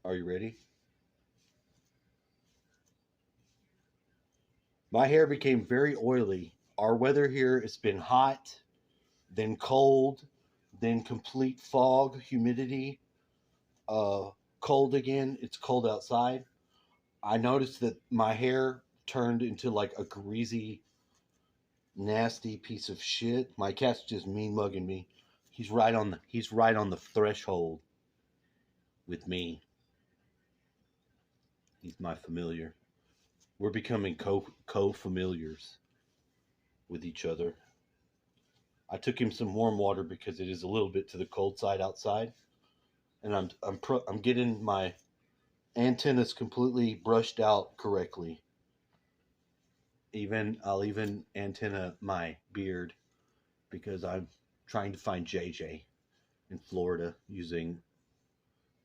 Are you ready? My hair became very oily. Our weather here has been hot, then cold, then complete fog, humidity, uh, cold again. It's cold outside. I noticed that my hair turned into like a greasy, nasty piece of shit. My cat's just mean mugging me. He's right on the threshold with me. He's my familiar. We're becoming co familiars with each other. I took him some warm water because it is a little bit to the cold side outside, and I'm getting my antennas completely brushed out correctly. I'll even antenna my beard because I'm trying to find JJ in Florida using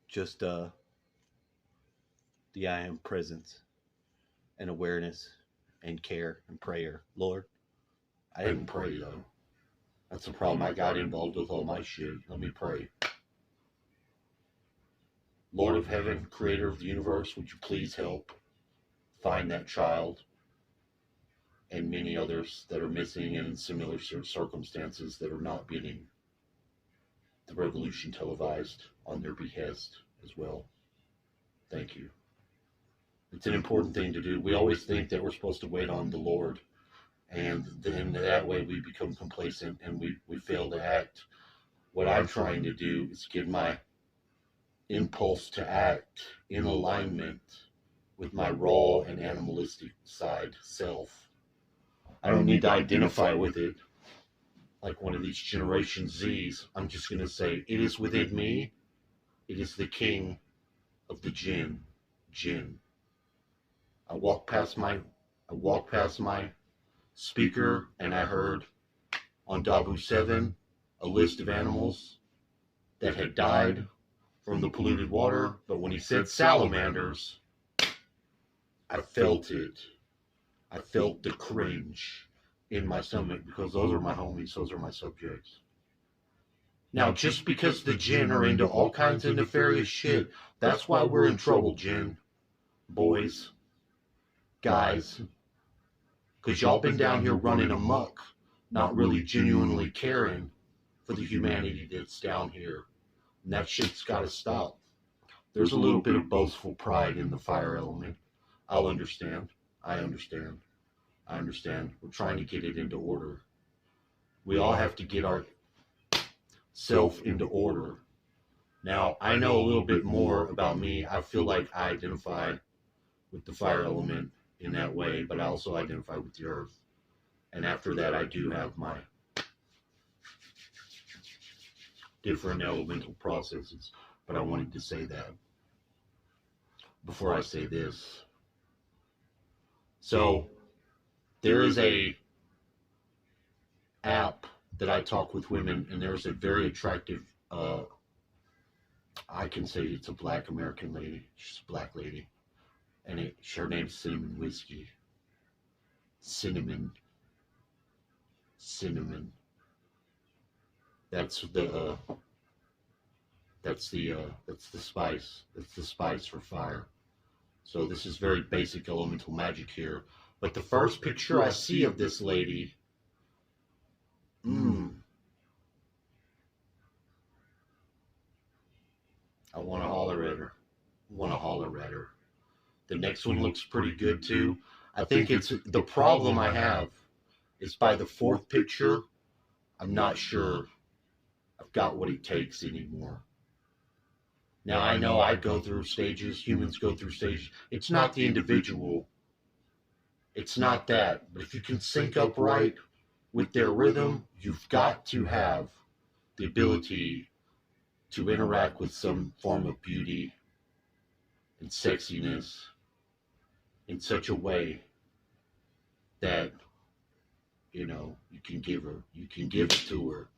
just the I am presence and awareness and care and prayer. Lord, I didn't pray though. That's the problem. I got involved with all my shit. Let me pray. Lord of heaven, creator of the universe, would you please help find that child and many others that are missing in similar circumstances that are not getting the revolution televised on their behest as well. Thank you. It's an important thing to do. We always think that we're supposed to wait on the Lord, and then that way we become complacent and we fail to act. What I'm trying to do is give my impulse to act in alignment with my raw and animalistic side self. I don't need to identify with it like one of these Generation Zs. I'm just going to say, it is within me. It is the king of the jinn. I walked past my speaker and I heard on Dabu 7 a list of animals that had died from the polluted water, but when he said salamanders, I felt it. I felt the cringe in my stomach because those are my homies, those are my subjects. Now, just because the jinn are into all kinds of nefarious shit, that's why we're in trouble, jinn. Boys, guys, because y'all been down here running amok, not really genuinely caring for the humanity that's down here. And that shit's got to stop. There's a little bit of boastful pride in the fire element. I'll understand. I understand. We're trying to get it into order. We all have to get our self into order. Now, I know a little bit more about me. I feel like I identify with the fire element in that way, but I also identify with the earth. And after that, I do have my different elemental processes. But I wanted to say that before I say this. So, there is a app that I talk with women, and there's a very attractive, I can say it's a black American lady. She's a black lady. And her name's Cinnamon Whiskey. Cinnamon. That's the spice. That's the spice for fire. So this is very basic elemental magic here. But the first picture I see of this lady, I want to holler at her. The next one looks pretty good too. I think it's the problem I have is by the fourth picture, I'm not sure I've got what it takes anymore. Now I know I go through stages, humans go through stages. It's not the individual. It's not that. But if you can sync up right with their rhythm, you've got to have the ability to interact with some form of beauty and sexiness in such a way that, you can give it to her.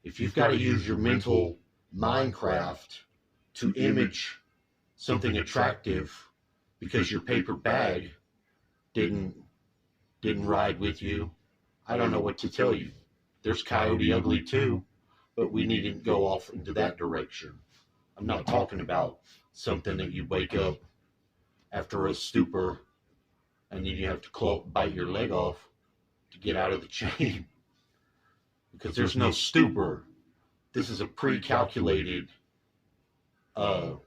If you've got to use your mental Minecraft to image something attractive because your paper bag didn't ride with you, I don't know what to tell you. There's Coyote Ugly too, but we needn't go off into that direction. I'm not talking about something that you wake up after a stupor and then you have to bite your leg off to get out of the chain. Because there's no stupor. This is a pre-calculated, do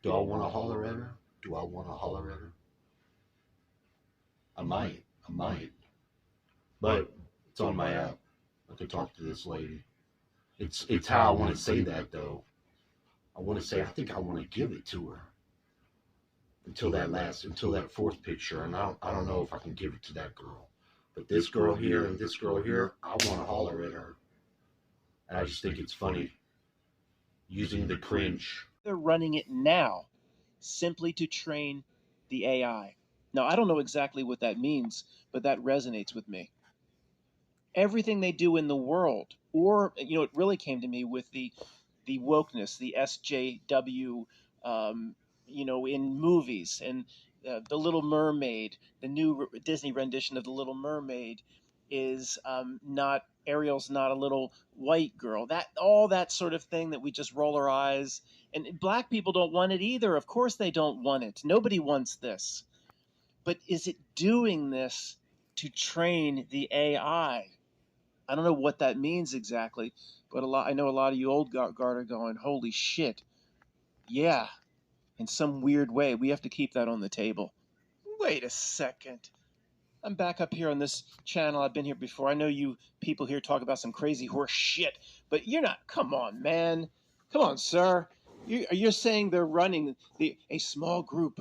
I want to holler at her? Do I want to holler at her? I might. But it's on my app. I could talk to this lady. It's how I want to say that, though. I want to say, I think I want to give it to her. Until that fourth picture, and I don't know if I can give it to that girl. But this girl here and this girl here, I want to holler at her. And I just think it's funny. Using the cringe. They're running it now simply to train the AI. Now, I don't know exactly what that means, but that resonates with me. Everything they do in the world, or, it really came to me with the wokeness, the SJW, in movies, and The Little Mermaid, the new Disney rendition of The Little Mermaid is not, Ariel's not a little white girl. All that sort of thing that we just roll our eyes. And black people don't want it either. Of course they don't want it. Nobody wants this. But is it doing this to train the AI? I don't know what that means exactly, but I know a lot of you old guard are going, holy shit. Yeah, in some weird way, we have to keep that on the table. Wait a second. I'm back up here on this channel. I've been here before. I know you people here talk about some crazy horse shit, but you're not. Come on, man. Come on, sir. You're saying they're running a small group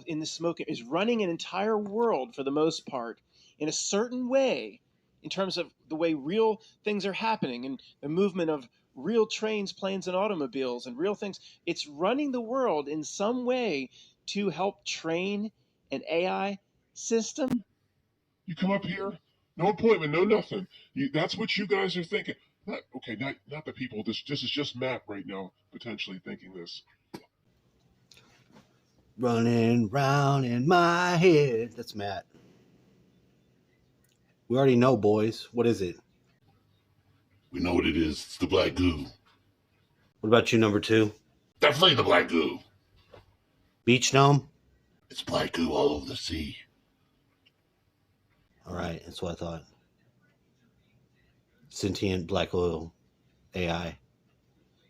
in the smoking is running an entire world for the most part in a certain way, in terms of the way real things are happening and the movement of real trains, planes, and automobiles and real things. It's running the world in some way to help train an AI system. You come up here, no appointment, no nothing. That's what you guys are thinking. Not the people. This is just Matt right now, potentially thinking this. Running round in my head. That's Matt. We already know, boys. What is it? We know what it is. It's the black goo. What about you, number 2? Definitely the black goo. Beach gnome? It's black goo all over the sea. All right, that's what I thought. Sentient black oil. AI.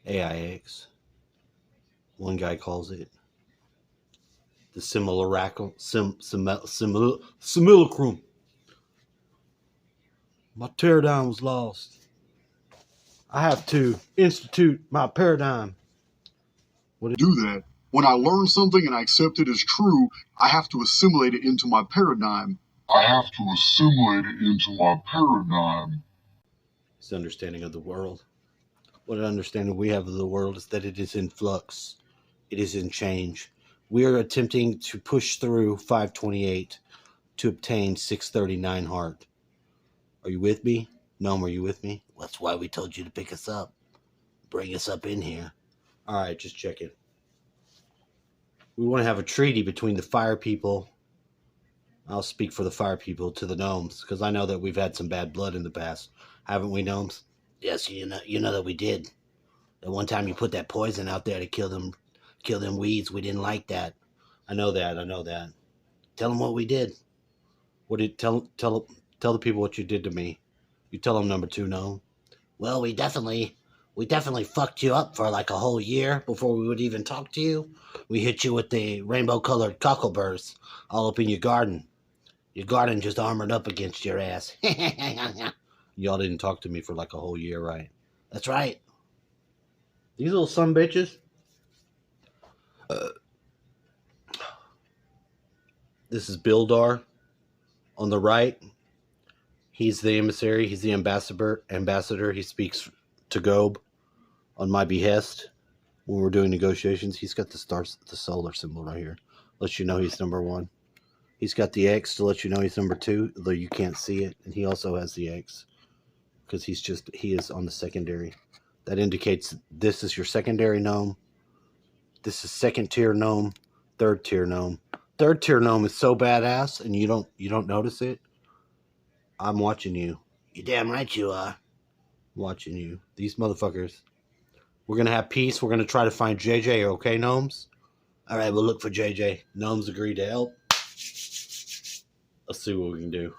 AIX. One guy calls it the simulacrum. Simulacrum. My paradigm was lost. I have to institute my paradigm. Do that. When I learn something and I accept it as true, I have to assimilate it into my paradigm. His understanding of the world. What an understanding we have of the world is that it is in flux. It is in change. We are attempting to push through 528 to obtain 639 heart. Are you with me? Gnome, are you with me? That's why we told you to pick us up. Bring us up in here. All right, just check it. We want to have a treaty between the fire people. I'll speak for the fire people to the gnomes, because I know that we've had some bad blood in the past. Haven't we, gnomes? Yes, you know that we did. That one time you put that poison out there to kill them weeds. We didn't like that. I know that. Tell them what we did. Tell the people what you did to me. You tell them, number 2, gnome. Well, we definitely fucked you up for like a whole year before we would even talk to you. We hit you with the rainbow-colored cockleburrs all up in your garden. Your garden just armored up against your ass. Y'all didn't talk to me for like a whole year, right? That's right. These little sumbitches. This is Bildar on the right. He's the emissary. He's the ambassador. He speaks to Gob on my behest when we're doing negotiations. He's got the solar symbol right here. Lets you know he's number 1. He's got the X to let you know he's number 2, though you can't see it. And he also has the X because he is on the secondary. That indicates this is your secondary gnome. This is 2nd tier gnome, 3rd tier gnome. 3rd tier gnome is so badass, and you don't notice it. I'm watching you. You're damn right you are. I'm watching you. These motherfuckers We're going to have peace. We're going to try to find JJ, okay, Gnomes? All right, we'll look for JJ. Gnomes agreed to help. Let's see what we can do.